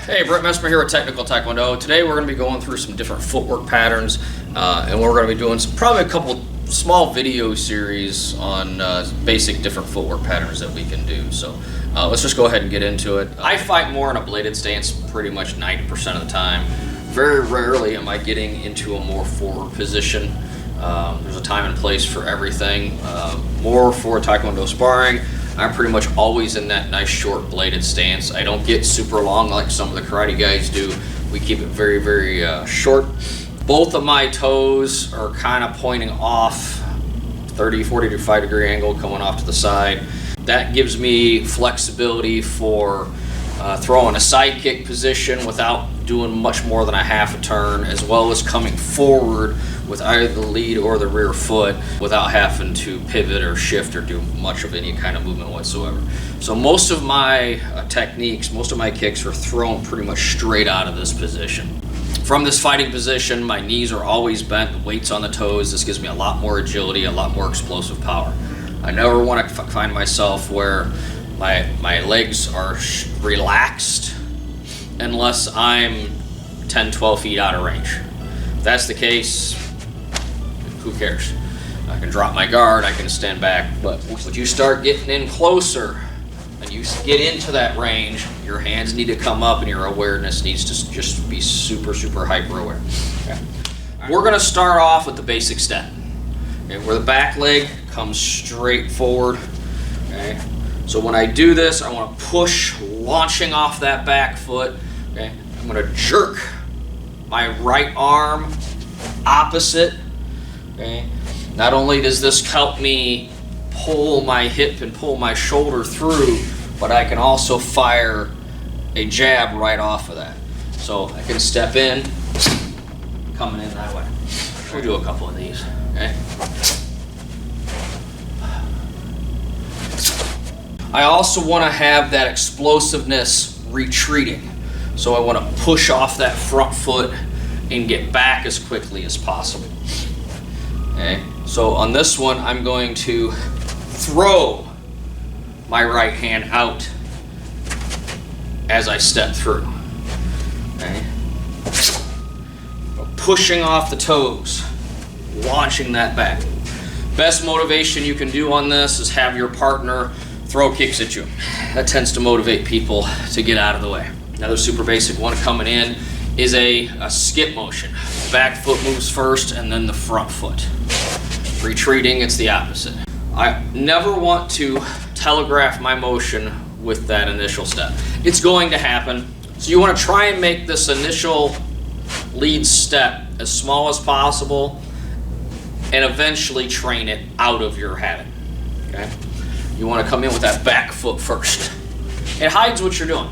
Hey, Master Messmer here with Technical Taekwondo. Today we're going to be going through some different footwork patterns, and we're going to be doing probably a couple small video series on basic different footwork patterns that we can do. So let's just go ahead and get into it. I fight more in a bladed stance pretty much 90% of the time. Very rarely am I getting into a more forward position. There's a time and place for everything. More for Taekwondo sparring, I'm pretty much always in that nice short bladed stance. I don't get super long like some of the karate guys do. We keep it very, very short. Both of my toes are kind of pointing off 30, 40 to 5 degree angle coming off to the side. That gives me flexibility for throwing a side kick position without doing much more than a half a turn, as well as coming forward with either the lead or the rear foot without having to pivot or shift or do much of any kind of movement whatsoever. So most of my techniques, most of my kicks are thrown pretty much straight out of this position. From this fighting position, my knees are always bent, the weight's on the toes. This gives me a lot more agility, a lot more explosive power. I never want to find myself where my legs are relaxed unless I'm 10, 12 feet out of range. If that's the case, who cares? I can drop my guard, I can stand back, but once you start getting in closer and you get into that range, your hands need to come up and your awareness needs to just be super, super hyper aware. Okay. We're gonna start off with the basic step, okay, where the back leg comes straight forward. Okay. So when I do this, I want to push, launching off that back foot. Okay. I'm going to jerk my right arm opposite. Okay. Not only does this help me pull my hip and pull my shoulder through, but I can also fire a jab right off of that. So I can step in, coming in that way. We'll do a couple of these. Okay. I also want to have that explosiveness retreating. So I want to push off that front foot and get back as quickly as possible. Okay. So on this one, I'm going to throw my right hand out as I step through. Okay. Pushing off the toes, launching that back. Best motivation you can do on this is have your partner throw kicks at you. That tends to motivate people to get out of the way. Another super basic one coming in is a skip motion. Back foot moves first and then the front foot. Retreating, it's the opposite. I never want to telegraph my motion with that initial step. It's going to happen. So you want to try and make this initial lead step as small as possible and eventually train it out of your habit. Okay? You want to come in with that back foot first. It hides what you're doing.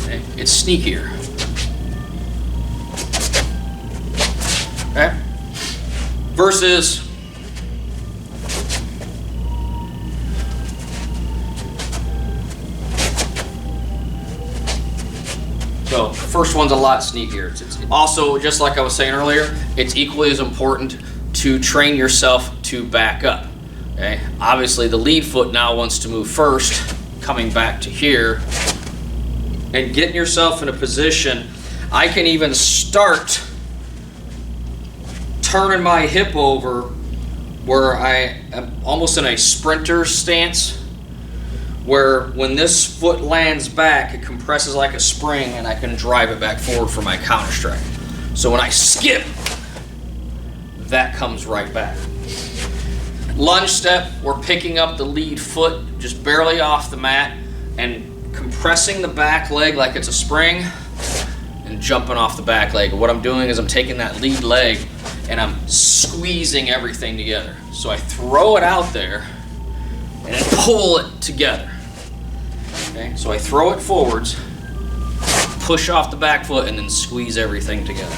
Okay. It's sneakier. Okay? Versus so the first one's a lot sneakier. It's also, just like I was saying earlier, it's equally as important to train yourself to back up. Okay? Obviously the lead foot now wants to move first, coming back to here and getting yourself in a position. I can even start turning my hip over where I am almost in a sprinter stance, where when this foot lands back, it compresses like a spring and I can drive it back forward for my counter strike. So when I skip, that comes right back. Lunge step, we're picking up the lead foot just barely off the mat and compressing the back leg like it's a spring and jumping off the back leg. What I'm doing is I'm taking that lead leg and I'm squeezing everything together. So I throw it out there and then pull it together. Okay, so I throw it forwards, push off the back foot, and then squeeze everything together.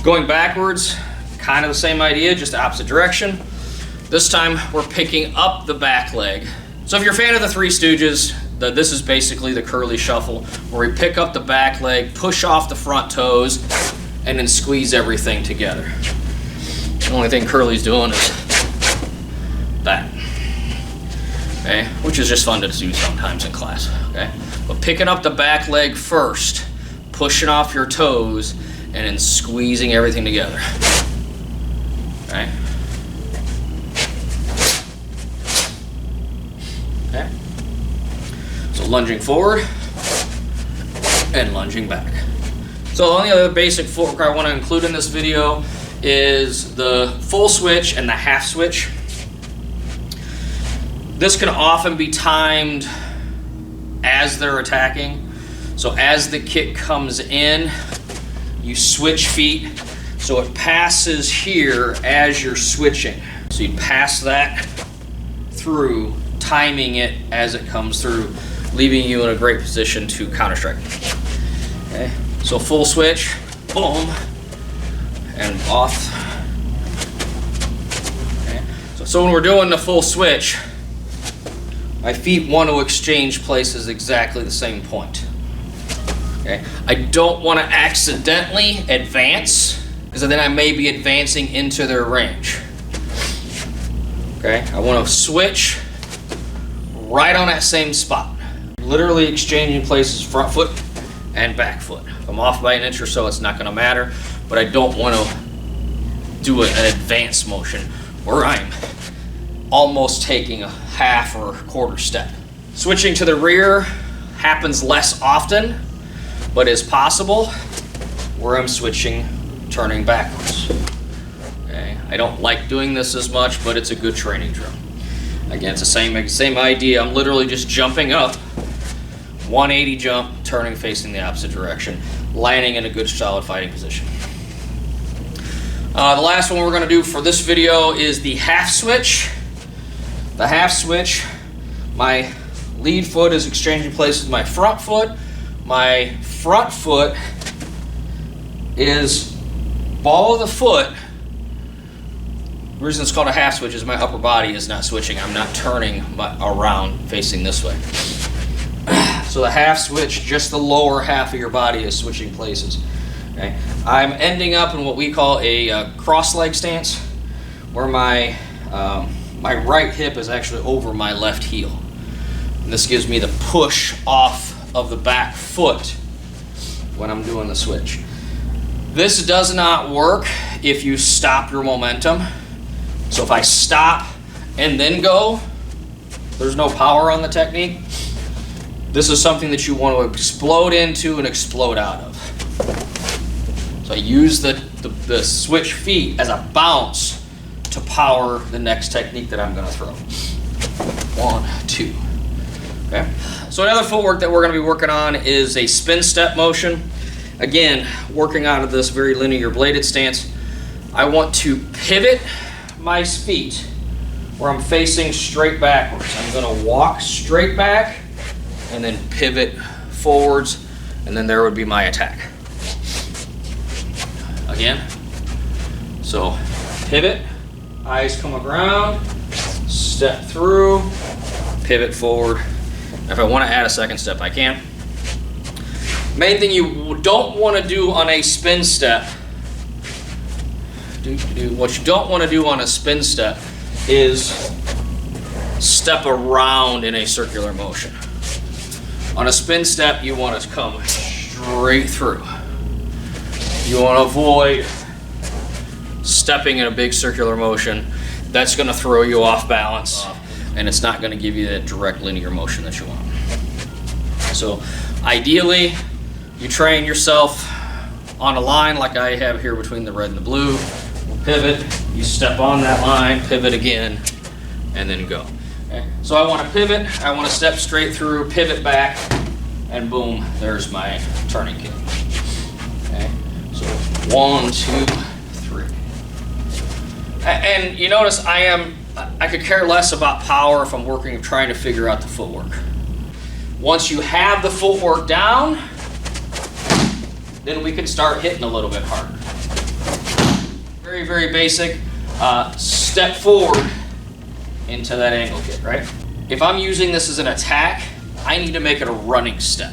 Going backwards, kind of the same idea, just the opposite direction. This time we're picking up the back leg. So if you're a fan of the Three Stooges, This is basically the curly shuffle, where we pick up the back leg, push off the front toes, and then squeeze everything together. The only thing Curly's doing is that, okay? Which is just fun to do sometimes in class, okay? But picking up the back leg first, pushing off your toes, and then squeezing everything together, okay? Okay? So lunging forward and lunging back. So the only other basic footwork I want to include in this video is the full switch and the half switch. This can often be timed as they're attacking. So as the kick comes in, you switch feet so it passes here as you're switching. So you pass that through, timing it as it comes through, leaving you in a great position to counter strike. Okay, so full switch, boom, and off. Okay. So when we're doing the full switch, my feet want to exchange places exactly the same point. Okay. I don't want to accidentally advance, because then I may be advancing into their range. Okay, I want to switch right on that same spot. Literally exchanging places, front foot and back foot. If I'm off by an inch or so, it's not going to matter, but I don't want to do an advance motion where I'm almost taking a half or a quarter step. Switching to the rear happens less often, but is possible, where I'm switching, turning backwards. Okay, I don't like doing this as much, but it's a good training drill. Again, it's the same idea. I'm literally just jumping up, 180 jump, turning facing the opposite direction, landing in a good solid fighting position. The last one we're going to do for this video is the half switch. The half switch, my lead foot is exchanging places with my front foot. My front foot is ball of the foot. The reason it's called a half switch is my upper body is not switching. I'm not turning around facing this way. So the half switch, just the lower half of your body is switching places. Okay. I'm ending up in what we call a cross leg stance, where my right hip is actually over my left heel. And this gives me the push off of the back foot when I'm doing the switch. This does not work if you stop your momentum. So if I stop and then go, there's no power on the technique. This is something that you want to explode into and explode out of. So I use the switch feet as a bounce to power the next technique that I'm going to throw. 1, 2. Okay. So another footwork that we're going to be working on is a spin step motion. Again, working out of this very linear bladed stance. I want to pivot my feet where I'm facing straight backwards. I'm going to walk straight back and then pivot forwards, and then there would be my attack. Again, so pivot, eyes come around, step through, pivot forward. If I want to add a second step, I can. Main thing you don't want to do on a spin step, what you don't want to do on a spin step is step around in a circular motion. On a spin step, you want to come straight through. You want to avoid stepping in a big circular motion. That's going to throw you off balance, and it's not going to give you that direct linear motion that you want. So ideally, you train yourself on a line like I have here between the red and the blue. Pivot, you step on that line, pivot again, and then go. Okay. So I want to pivot, I want to step straight through, pivot back, and boom, there's my turning kick. Okay. So 1, 2, 3. And you notice I could care less about power if I'm trying to figure out the footwork. Once you have the footwork down, then we can start hitting a little bit harder. Very, very basic. Step forward into that angle kick, right? If I'm using this as an attack, I need to make it a running step.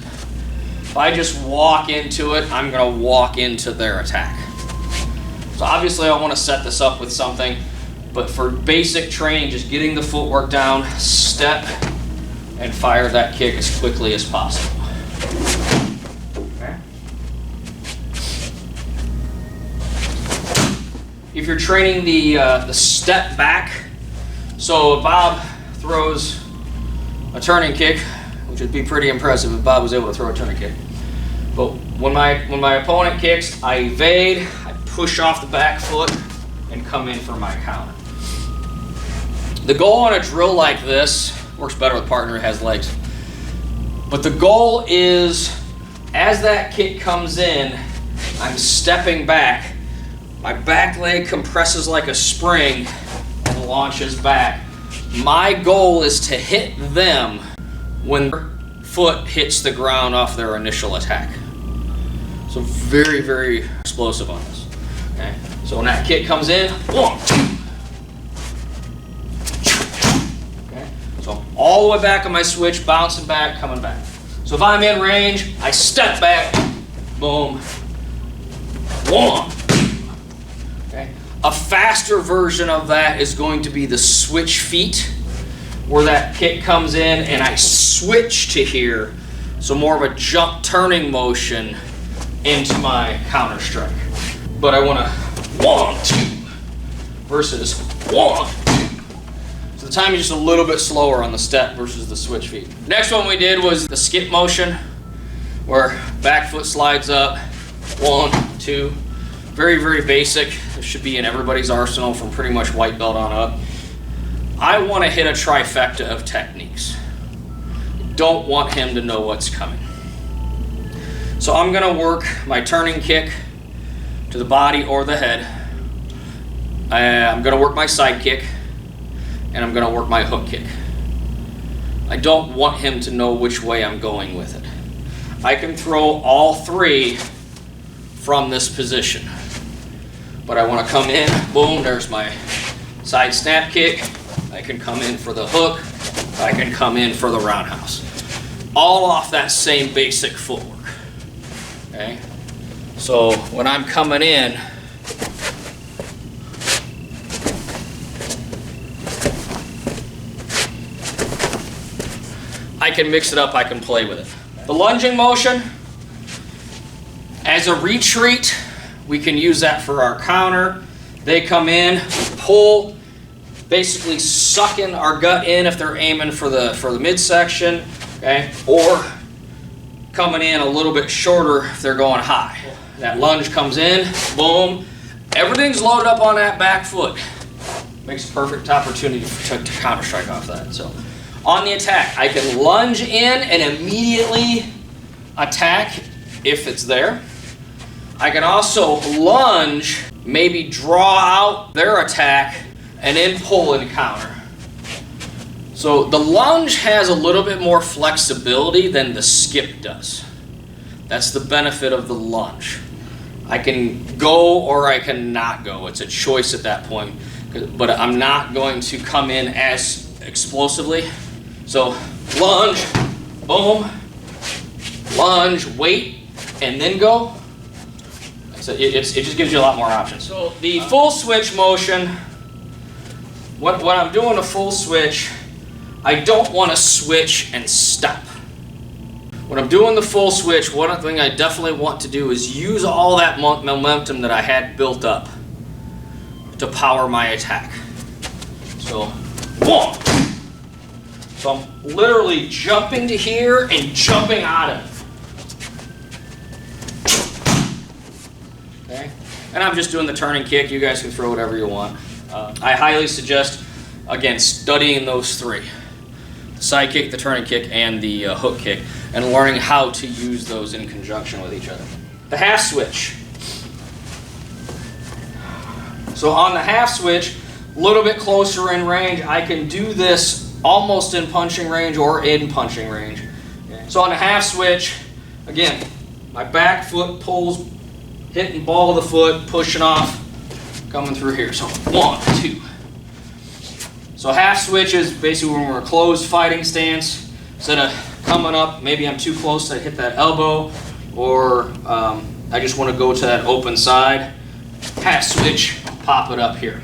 If I just walk into it, I'm gonna walk into their attack. So obviously I wanna set this up with something, but for basic training, just getting the footwork down, step, and fire that kick as quickly as possible. Okay. If you're training the step back, so if Bob throws a turning kick, which would be pretty impressive if Bob was able to throw a turning kick. But when my opponent kicks, I evade, I push off the back foot, and come in for my counter. The goal on a drill like this works better with a partner who has legs. But the goal is, as that kick comes in, I'm stepping back. My back leg compresses like a spring and launches back. My goal is to hit them when their foot hits the ground off their initial attack. So very, very explosive on this. Okay? So when that kick comes in, 1, 2. Okay? So I'm all the way back on my switch, bouncing back, coming back. So if I'm in range, I step back, boom, 1. Okay? A faster version of that is going to be the switch feet, where that kick comes in and I switch to here. So more of a jump turning motion into my counter strike. But I want to 1, 2 versus 1, 2. So the time is just a little bit slower on the step versus the switch feet. Next one we did was the skip motion, where back foot slides up, 1, 2. Very, very basic. It should be in everybody's arsenal from pretty much white belt on up. I want to hit a trifecta of techniques. Don't want him to know what's coming. So I'm going to work my turning kick to the body or the head. I'm going to work my side kick, and I'm going to work my hook kick. I don't want him to know which way I'm going with it. I can throw all 3 from this position, but I want to come in, boom, there's my side snap kick. I can come in for the hook. I can come in for the roundhouse. All off that same basic footwork. Okay? So when I'm coming in, I can mix it up, I can play with it. The lunging motion, as a retreat, we can use that for our counter. They come in, pull, basically sucking our gut in if they're aiming for the midsection, okay? Or coming in a little bit shorter if they're going high. That lunge comes in, boom. Everything's loaded up on that back foot. Makes a perfect opportunity to counter strike off that. So on the attack, I can lunge in and immediately attack if it's there. I can also lunge, maybe draw out their attack, and then pull and counter. So the lunge has a little bit more flexibility than the skip does. That's the benefit of the lunge. I can go or I can not go. It's a choice at that point. But I'm not going to come in as explosively. So lunge, boom, lunge, wait, and then go. So it just gives you a lot more options. So the full switch motion, when I'm doing a full switch, I don't want to switch and stop. When I'm doing the full switch, one thing I definitely want to do is use all that momentum that I had built up to power my attack. So 1. So I'm literally jumping to here and jumping out of it. Okay? And I'm just doing the turning kick. You guys can throw whatever you want. I highly suggest, again, studying those 3. The side kick, the turning kick, and the hook kick, and learning how to use those in conjunction with each other. The half switch. So on the half switch, a little bit closer in range, I can do this almost in punching range or in punching range. Okay. So on the half switch, again, my back foot pulls, hitting ball of the foot, pushing off, coming through here. So 1, 2. So half switch is basically when we're in a closed fighting stance. Instead of coming up, maybe I'm too close to hit that elbow, or I just want to go to that open side, half switch, pop it up here.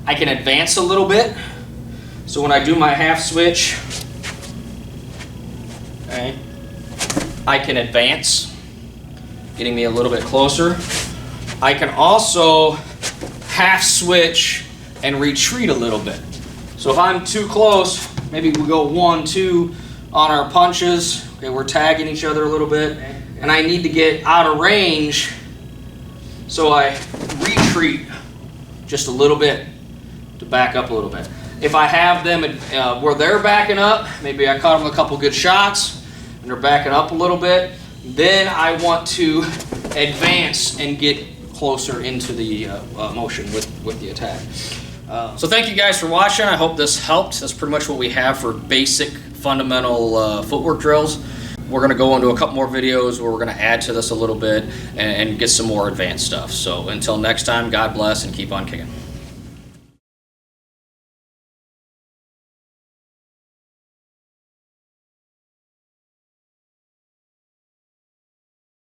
I can advance a little bit. So when I do my half switch, okay, I can advance, getting me a little bit closer. I can also half switch and retreat a little bit. So if I'm too close, maybe we go 1, 2 on our punches. Okay, we're tagging each other a little bit, and I need to get out of range, so I retreat just a little bit to back up a little bit. If I have them where they're backing up, maybe I caught them a couple good shots and they're backing up a little bit, then I want to advance and get closer into the motion with the attack. So thank you guys for watching. I hope this helped. That's pretty much what we have for basic fundamental footwork drills. We're going to go into a couple more videos where we're going to add to this a little bit and get some more advanced stuff. So until next time, God bless and keep on kicking.